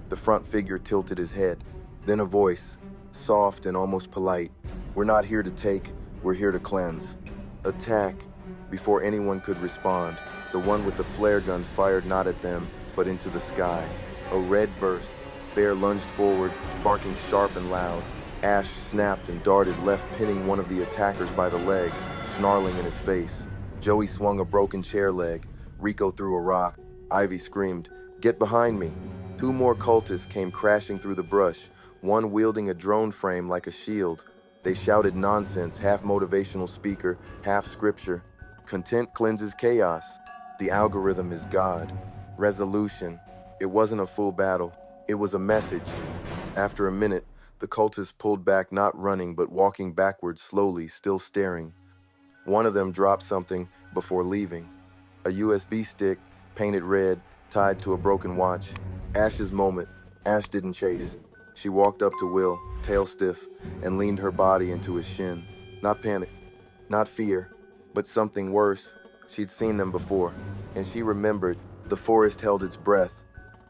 The front figure tilted his head. Then a voice, soft and almost polite. "We're not here to take, we're here to cleanse." Attack. Before anyone could respond, the one with the flare gun fired not at them, but into the sky. A red burst. Bear lunged forward, barking sharp and loud. Ash snapped and darted left, pinning one of the attackers by the leg, snarling in his face. Joey swung a broken chair leg. Rico threw a rock. Ivy screamed, "Get behind me." 2 more cultists came crashing through the brush, one wielding a drone frame like a shield. They shouted nonsense, half motivational speaker, half scripture. Content cleanses chaos. The algorithm is God. Resolution. It wasn't a full battle. It was a message. After a minute, the cultists pulled back, not running, but walking backwards slowly, still staring. One of them dropped something before leaving. A USB stick, painted red, tied to a broken watch. Ash's moment. Ash didn't chase. She walked up to Will, tail stiff, and leaned her body into his shin. Not panic, not fear, but something worse. She'd seen them before, and she remembered. The forest held its breath.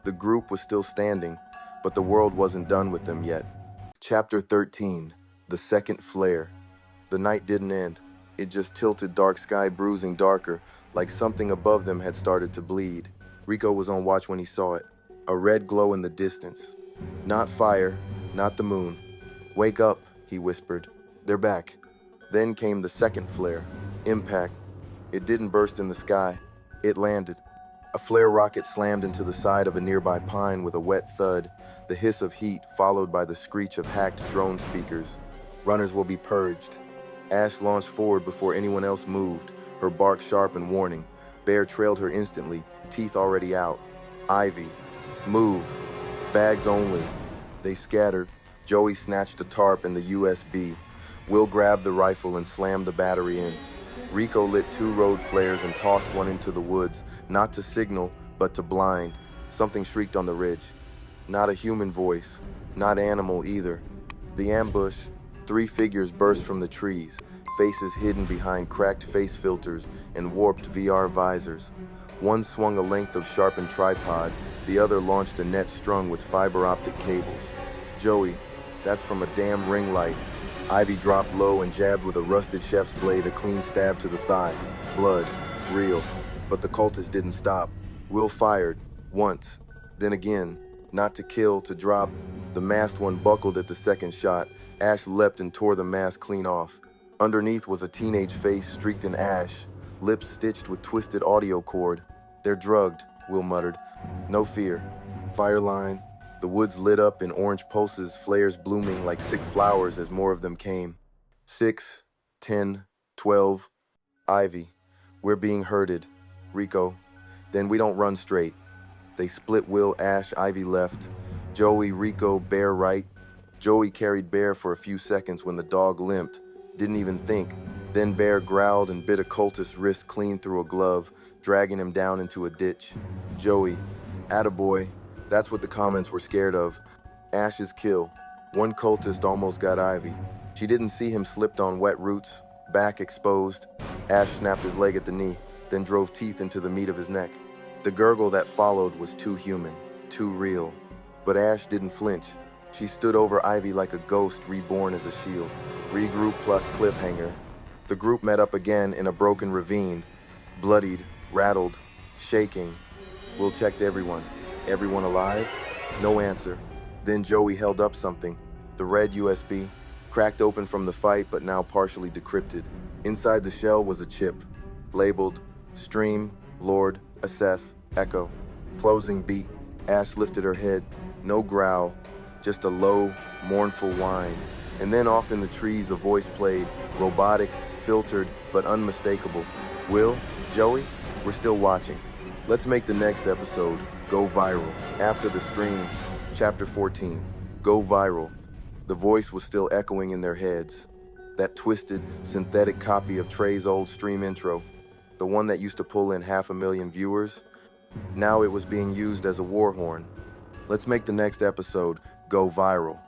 The group was still standing, but the world wasn't done with them yet. Chapter 13. The Second Flare. The night didn't end. It just tilted, dark sky bruising darker, like something above them had started to bleed. Rico was on watch when he saw it. A red glow in the distance. Not fire, not the moon. "Wake up," he whispered. "They're back." Then came the second flare. Impact. It didn't burst in the sky. It landed. A flare rocket slammed into the side of a nearby pine with a wet thud, the hiss of heat followed by the screech of hacked drone speakers. Runners will be purged. Ash launched forward before anyone else moved, her bark sharp and warning. Bear trailed her instantly, teeth already out. Ivy. "Move. Bags only." They scattered. Joey snatched a tarp and the USB. Will grabbed the rifle and slammed the battery in. Rico lit 2 road flares and tossed one into the woods, not to signal, but to blind. Something shrieked on the ridge. Not a human voice, not animal either. The ambush, 3 figures burst from the trees, faces hidden behind cracked face filters and warped VR visors. One swung a length of sharpened tripod, the other launched a net strung with fiber optic cables. Joey, that's from a damn ring light. Ivy dropped low and jabbed with a rusted chef's blade a clean stab to the thigh. Blood, real. But the cultist didn't stop. Will fired, once, then again, not to kill, to drop. The masked one buckled at the second shot. Ash leapt and tore the mask clean off. Underneath was a teenage face streaked in ash, lips stitched with twisted audio cord. They're drugged, Will muttered. No fear. Fireline. The woods lit up in orange pulses, flares blooming like sick flowers as more of them came. 6, 10, 12. Ivy. We're being herded. Rico. Then we don't run straight. They split Will, Ash, Ivy left. Joey, Rico, Bear right. Joey carried Bear for a few seconds when the dog limped. Didn't even think. Then Bear growled and bit a cultist's wrist clean through a glove, dragging him down into a ditch. Joey. Attaboy. That's what the comments were scared of. Ash's kill. One cultist almost got Ivy. She didn't see him slipped on wet roots, back exposed. Ash snapped his leg at the knee, then drove teeth into the meat of his neck. The gurgle that followed was too human, too real. But Ash didn't flinch. She stood over Ivy like a ghost reborn as a shield. Regroup plus cliffhanger. The group met up again in a broken ravine. Bloodied, rattled, shaking. Will checked everyone. Everyone alive? No answer. Then Joey held up something. The red USB, cracked open from the fight but now partially decrypted. Inside the shell was a chip, labeled Stream, Lord, Assess, Echo. Closing beat. Ash lifted her head. No growl, just a low, mournful whine. And then off in the trees a voice played, robotic, filtered, but unmistakable. Will, Joey, we're still watching. Let's make the next episode go viral. After the stream, Chapter 14, Go Viral. The voice was still echoing in their heads. That twisted, synthetic copy of Trey's old stream intro, the one that used to pull in 500,000 viewers. Now it was being used as a war horn. Let's make the next episode go viral.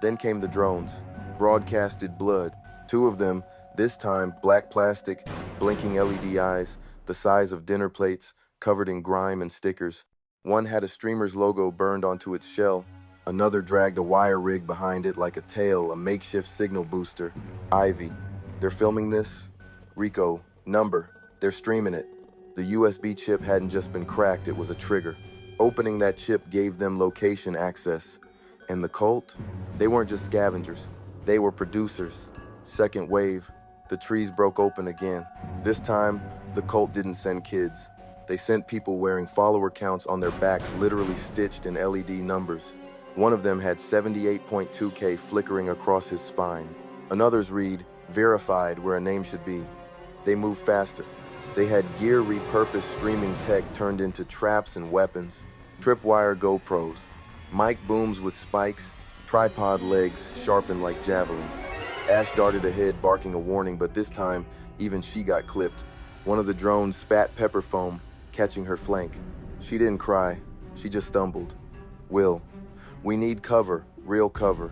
Then came the drones, broadcasted blood. 2 of them, this time black plastic, blinking LED eyes, the size of dinner plates, covered in grime and stickers. One had a streamer's logo burned onto its shell. Another dragged a wire rig behind it like a tail, a makeshift signal booster. Ivy. They're filming this? Rico. Number. They're streaming it. The USB chip hadn't just been cracked, it was a trigger. Opening that chip gave them location access. And the cult? They weren't just scavengers. They were producers. Second wave. The trees broke open again. This time, the cult didn't send kids. They sent people wearing follower counts on their backs, literally stitched in LED numbers. One of them had 78.2K flickering across his spine. Another's read, verified, where a name should be. They moved faster. They had gear repurposed streaming tech turned into traps and weapons. Tripwire GoPros, mic booms with spikes, tripod legs sharpened like javelins. Ash darted ahead, barking a warning, but this time, even she got clipped. One of the drones spat pepper foam, catching her flank. She didn't cry, she just stumbled. Will, we need cover, real cover.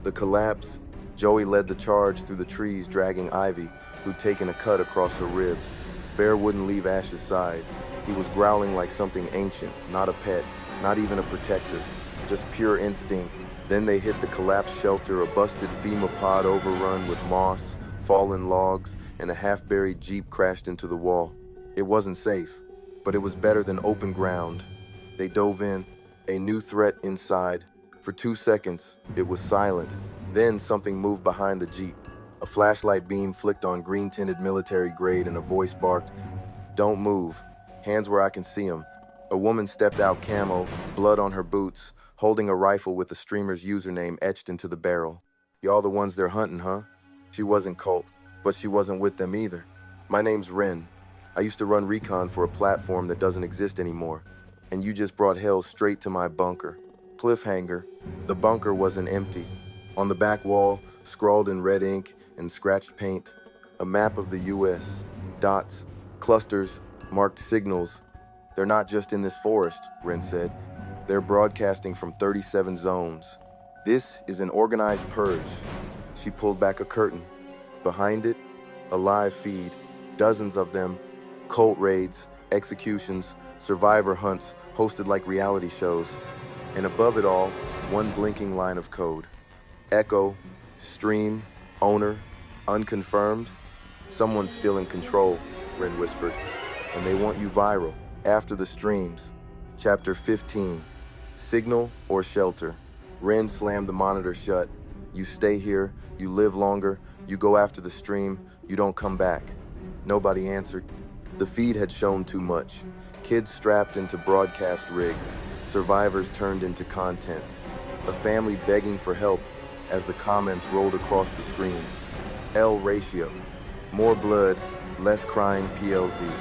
The collapse, Joey led the charge through the trees, dragging Ivy, who'd taken a cut across her ribs. Bear wouldn't leave Ash's side. He was growling like something ancient, not a pet, not even a protector, just pure instinct. Then they hit the collapsed shelter, a busted FEMA pod overrun with moss, fallen logs, and a half-buried Jeep crashed into the wall. It wasn't safe, but it was better than open ground. They dove in, a new threat inside. For 2 seconds, it was silent. Then something moved behind the Jeep. A flashlight beam flicked on green-tinted military grade and a voice barked, "Don't move. Hands where I can see them." A woman stepped out camo, blood on her boots, holding a rifle with the streamer's username etched into the barrel. "Y'all the ones they're hunting, huh?" She wasn't cult, but she wasn't with them either. "My name's Ren. I used to run recon for a platform that doesn't exist anymore. And you just brought hell straight to my bunker." Cliffhanger. The bunker wasn't empty. On the back wall, scrawled in red ink and scratched paint, A map of the US. Dots, clusters, marked signals. They're not just in this forest, Ren said. They're broadcasting from 37 zones. This is an organized purge. She pulled back a curtain. Behind it, a live feed, dozens of them, cult raids, executions, survivor hunts hosted like reality shows. And above it all, one blinking line of code. Echo, stream, owner, unconfirmed. Someone's still in control, Ren whispered. And they want you viral, after the streams. Chapter 15, Signal or Shelter. Ren slammed the monitor shut. You stay here, you live longer, you go after the stream, you don't come back. Nobody answered. The feed had shown too much. Kids strapped into broadcast rigs, survivors turned into content. A family begging for help as the comments rolled across the screen. L ratio. More blood, less crying PLZ.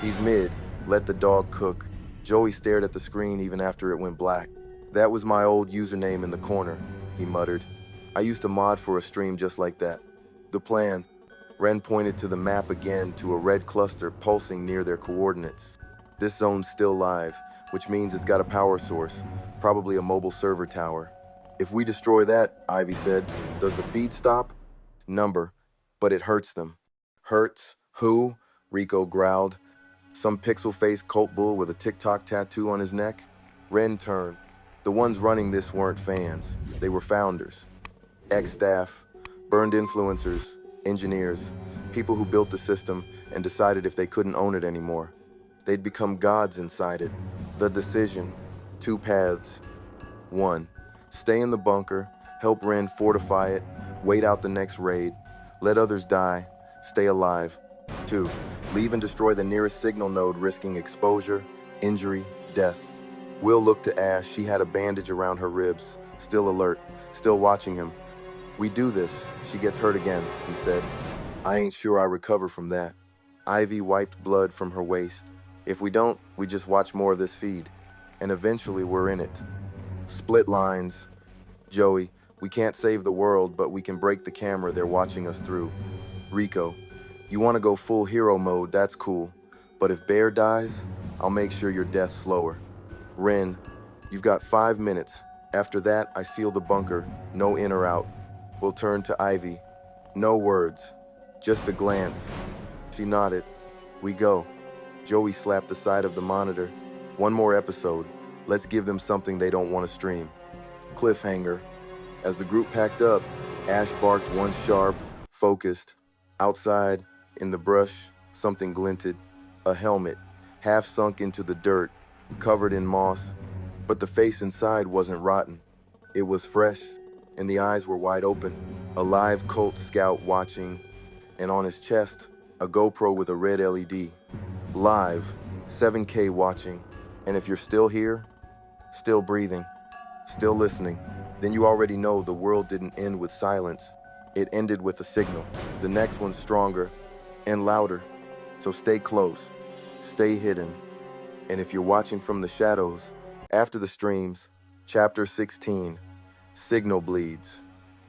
He's mid, let the dog cook. Joey stared at the screen even after it went black. That was my old username in the corner, he muttered. I used to mod for a stream just like that. The plan. Ren pointed to the map again to a red cluster pulsing near their coordinates. This zone's still live, which means it's got a power source, probably a mobile server tower. If we destroy that, Ivy said, does the feed stop? Number, but it hurts them. Hurts? Who? Rico growled. Some pixel-faced cult bull with a TikTok tattoo on his neck? Ren turned. The ones running this weren't fans. They were founders. Ex-staff, burned influencers, engineers, people who built the system and decided if they couldn't own it anymore. They'd become gods inside it. The decision, 2 paths. 1, stay in the bunker, help Ren fortify it, wait out the next raid, let others die, stay alive. 2, leave and destroy the nearest signal node, risking exposure, injury, death. Will looked to Ash. She had a bandage around her ribs, still alert, still watching him. We do this, she gets hurt again, he said. I ain't sure I recover from that. Ivy wiped blood from her waist. If we don't, we just watch more of this feed. And eventually we're in it. Split lines. Joey, we can't save the world, but we can break the camera they're watching us through. Rico, you want to go full hero mode, that's cool. But if Bear dies, I'll make sure your death's slower. Ren, you've got 5 minutes. After that, I seal the bunker, no in or out. We'll turn to Ivy. No words, just a glance. She nodded. We go. Joey slapped the side of the monitor. One more episode. Let's give them something they don't want to stream. Cliffhanger. As the group packed up, Ash barked once sharp, focused. Outside, in the brush, something glinted. A helmet, half sunk into the dirt, covered in moss. But the face inside wasn't rotten. It was fresh, and the eyes were wide open. A live cult scout watching, and on his chest, a GoPro with a red LED. Live, 7K watching. And if you're still here, still breathing, still listening, then you already know the world didn't end with silence. It ended with a signal. The next one's stronger and louder. So stay close, stay hidden. And if you're watching from the shadows, after the streams, Chapter 16, Signal Bleeds.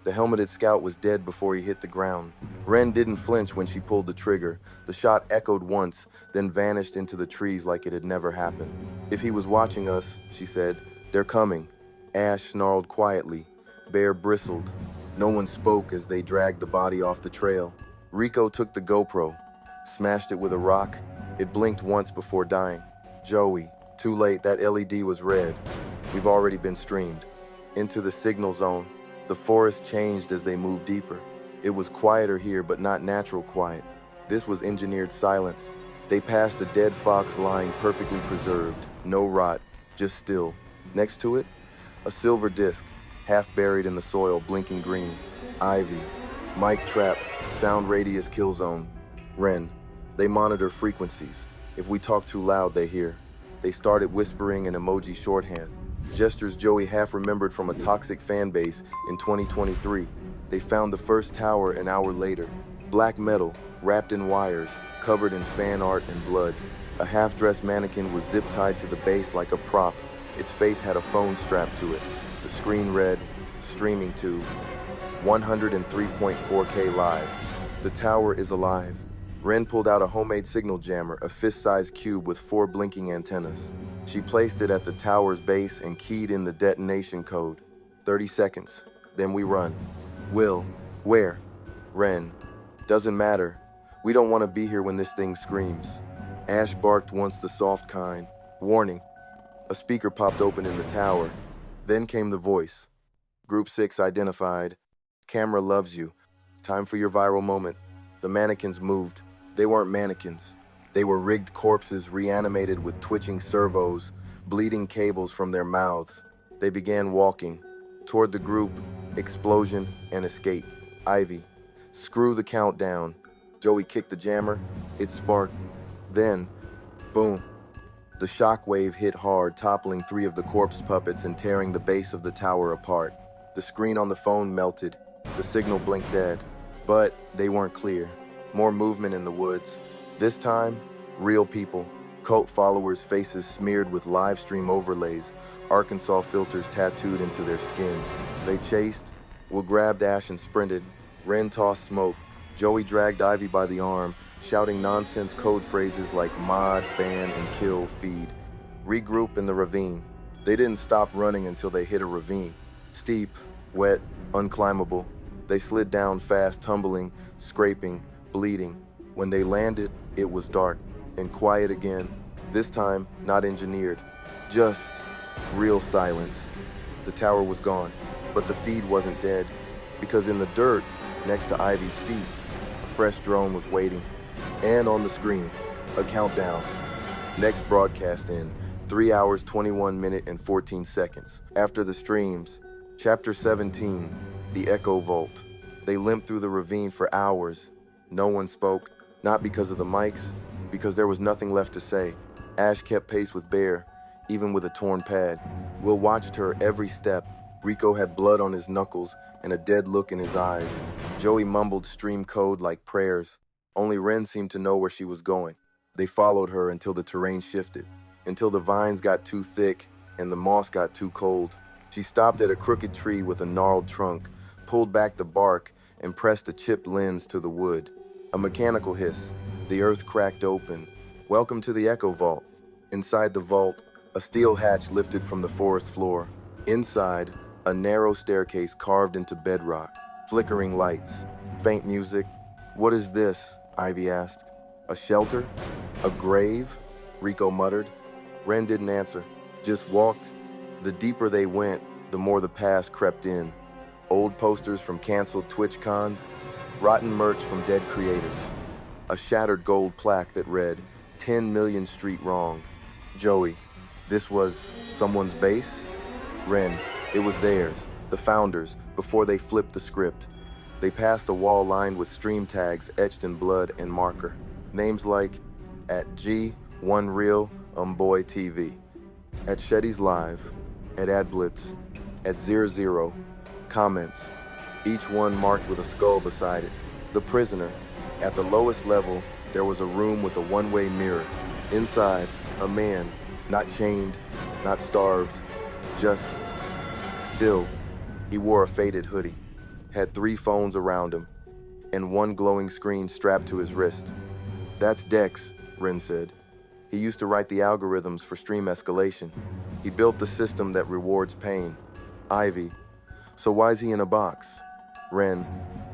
The helmeted scout was dead before he hit the ground. Ren didn't flinch when she pulled the trigger. The shot echoed once, then vanished into the trees like it had never happened. If he was watching us, she said, they're coming. Ash snarled quietly. Bear bristled. No one spoke as they dragged the body off the trail. Rico took the GoPro, smashed it with a rock. It blinked once before dying. Joey, too late, that LED was red. We've already been streamed. Into the signal zone. The forest changed as they moved deeper. It was quieter here, but not natural quiet. This was engineered silence. They passed a dead fox lying perfectly preserved. No rot, just still. Next to it, a silver disc, half buried in the soil, blinking green. Ivy. Mic trap, sound radius kill zone. Ren. They monitor frequencies. If we talk too loud, they hear. They started whispering in emoji shorthand. Gestures Joey half remembered from a toxic fan base in 2023. They found the first tower an hour later. Black metal, wrapped in wires, covered in fan art and blood. A half-dressed mannequin was zip-tied to the base like a prop. Its face had a phone strapped to it. The screen read, streaming to 103.4K live. The tower is alive. Ren pulled out a homemade signal jammer, a fist-sized cube with 4 blinking antennas. She placed it at the tower's base and keyed in the detonation code. 30 seconds. Then we run. Will. Where? Ren. Doesn't matter. We don't want to be here when this thing screams. Ash barked once the soft kind. Warning. A speaker popped open in the tower. Then came the voice. Group 6 identified. Camera loves you. Time for your viral moment. The mannequins moved. They weren't mannequins. They were rigged corpses reanimated with twitching servos, bleeding cables from their mouths. They began walking. Toward the group, explosion and escape. Ivy. Screw the countdown. Joey kicked the jammer. It sparked. Then, boom. The shockwave hit hard, toppling 3 of the corpse puppets and tearing the base of the tower apart. The screen on the phone melted. The signal blinked dead. But they weren't clear. More movement in the woods. This time, real people. Cult followers' faces smeared with Livestream overlays, Arkansas filters tattooed into their skin. They chased. Will grabbed Ash and sprinted. Ren tossed smoke. Joey dragged Ivy by the arm, shouting nonsense code phrases like mod, ban, and kill, feed. Regroup in the ravine. They didn't stop running until they hit a ravine. Steep, wet, unclimbable. They slid down fast, tumbling, scraping, bleeding. When they landed, it was dark and quiet again. This time, not engineered. Just real silence. The tower was gone, but the feed wasn't dead, because in the dirt, next to Ivy's feet, a fresh drone was waiting. And on the screen, a countdown. Next broadcast in 3 hours, 21 minutes, and 14 seconds. After the streams, Chapter 17, The Echo Vault. They limped through the ravine for hours. No one spoke, not because of the mics, because there was nothing left to say. Ash kept pace with Bear, even with a torn pad. Will watched her every step. Rico had blood on his knuckles and a dead look in his eyes. Joey mumbled stream code like prayers. Only Ren seemed to know where she was going. They followed her until the terrain shifted, until the vines got too thick and the moss got too cold. She stopped at a crooked tree with a gnarled trunk, pulled back the bark, and pressed a chipped lens to the wood. A mechanical hiss. The earth cracked open. Welcome to the Echo Vault. Inside the vault, a steel hatch lifted from the forest floor. Inside, a narrow staircase carved into bedrock. Flickering lights. Faint music. What is this? Ivy asked. A shelter? A grave? Rico muttered. Ren didn't answer, just walked. The deeper they went, the more the past crept in. Old posters from canceled Twitch cons, rotten merch from dead creators. A shattered gold plaque that read, 10 Million Street Wrong. Joey, this was someone's base? Ren, it was theirs, the founders, before they flipped the script. They passed a wall lined with stream tags etched in blood and marker. Names like at G, One Real, Boy TV, at Shetty's Live, at AdBlitz, at 00, comments, each one marked with a skull beside it. The prisoner. At the lowest level, there was a room with a one-way mirror. Inside, a man, not chained, not starved, just still. He wore a faded hoodie, had 3 phones around him, and 1 glowing screen strapped to his wrist. That's Dex, Ren said. He used to write the algorithms for stream escalation. He built the system that rewards pain. Ivy. So why's he in a box? Ren.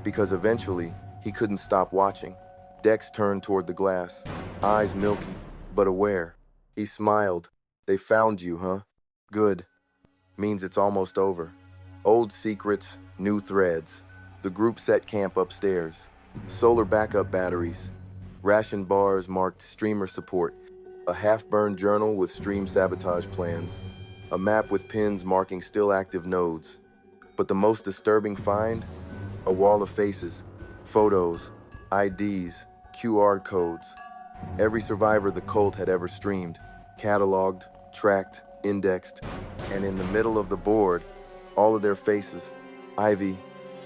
Because eventually, he couldn't stop watching. Dex turned toward the glass, eyes milky, but aware. He smiled. They found you, huh? Good. Means it's almost over. Old secrets, new threads. The group set camp upstairs. Solar backup batteries. Ration bars marked streamer support. A half-burned journal with stream sabotage plans. A map with pins marking still active nodes. But the most disturbing find? A wall of faces. Photos, IDs, QR codes. Every survivor the cult had ever streamed. Cataloged, tracked, indexed. And in the middle of the board, all of their faces. Ivy,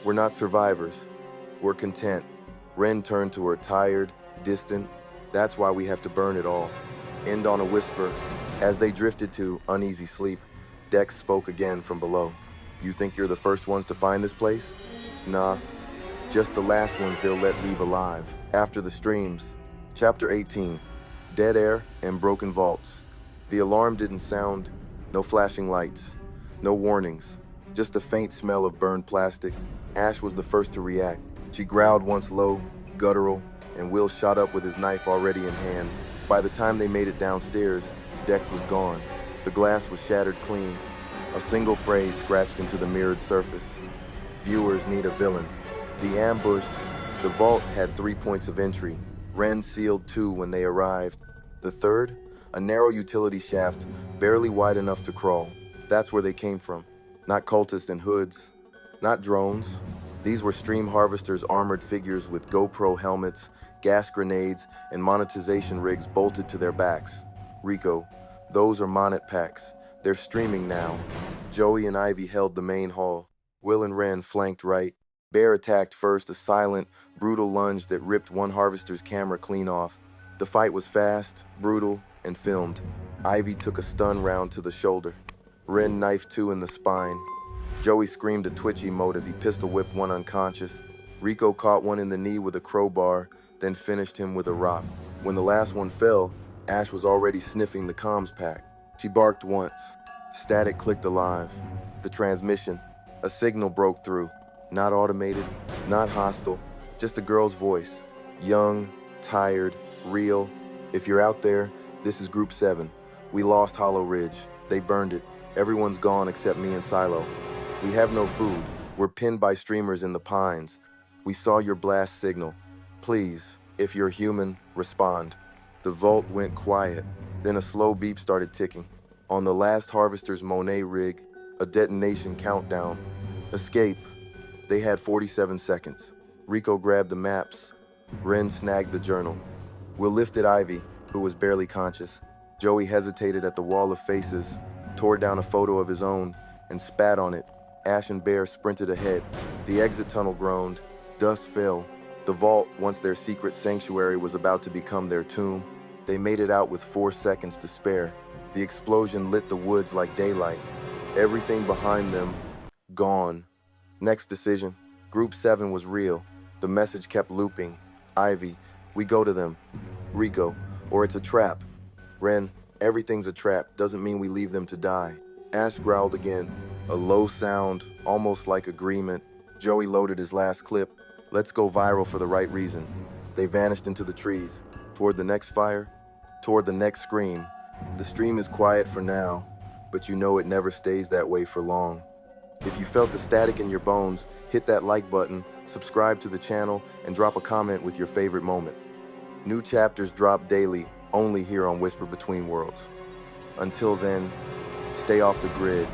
we're not survivors. We're content. Ren turned to her, tired, distant. That's why we have to burn it all. End on a whisper. As they drifted to uneasy sleep, Dex spoke again from below. You think you're the first ones to find this place? Nah, Just the last ones they'll let leave alive. After the streams. Chapter 18. Dead air and broken vaults. The alarm didn't sound. No flashing lights. No warnings. Just a faint smell of burned plastic. Ash was the first to react. She growled once low, guttural, and Will shot up with his knife already in hand. By the time they made it downstairs, Dex was gone. The glass was shattered clean. A single phrase scratched into the mirrored surface. Viewers need a villain. The ambush. The vault had 3 points of entry. Ren sealed 2 when they arrived. The third? A narrow utility shaft, barely wide enough to crawl. That's where they came from. Not cultists in hoods. Not drones. These were stream harvesters, armored figures with GoPro helmets, gas grenades, and monetization rigs bolted to their backs. Rico, those are monet packs. They're streaming now. Joey and Ivy held the main hall. Will and Ren flanked right. Bear attacked first, a silent, brutal lunge that ripped one harvester's camera clean off. The fight was fast, brutal, and filmed. Ivy took a stun round to the shoulder. Ren knifed 2 in the spine. Joey screamed a twitch emote as he pistol whipped one unconscious. Rico caught one in the knee with a crowbar, then finished him with a rock. When the last one fell, Ash was already sniffing the comms pack. She barked once. Static clicked alive. The transmission. A signal broke through. Not automated, not hostile, just a girl's voice. Young, tired, real. If you're out there, this is Group 7. We lost Hollow Ridge. They burned it. Everyone's gone except me and Silo. We have no food. We're pinned by streamers in the pines. We saw your blast signal. Please, if you're human, respond. The vault went quiet. Then a slow beep started ticking. On the last harvester's Monet rig, a detonation countdown. Escape. They had 47 seconds. Rico grabbed the maps. Ren snagged the journal. Will lifted Ivy, who was barely conscious. Joey hesitated at the wall of faces, tore down a photo of his own, and spat on it. Ash and Bear sprinted ahead. The exit tunnel groaned. Dust fell. The vault, once their secret sanctuary, was about to become their tomb. They made it out with 4 seconds to spare. The explosion lit the woods like daylight. Everything behind them, gone. Next decision. Group 7 was real. The message kept looping. Ivy, we go to them. Rico, or it's a trap. Ren, everything's a trap. Doesn't mean we leave them to die. Ash growled again. A low sound, almost like agreement. Joey loaded his last clip. Let's go viral for the right reason. They vanished into the trees. Toward the next fire, toward the next scream. The stream is quiet for now, but you know it never stays that way for long. If you felt the static in your bones, hit that like button, subscribe to the channel, and drop a comment with your favorite moment. New chapters drop daily, only here on Whisper Between Worlds. Until then, stay off the grid.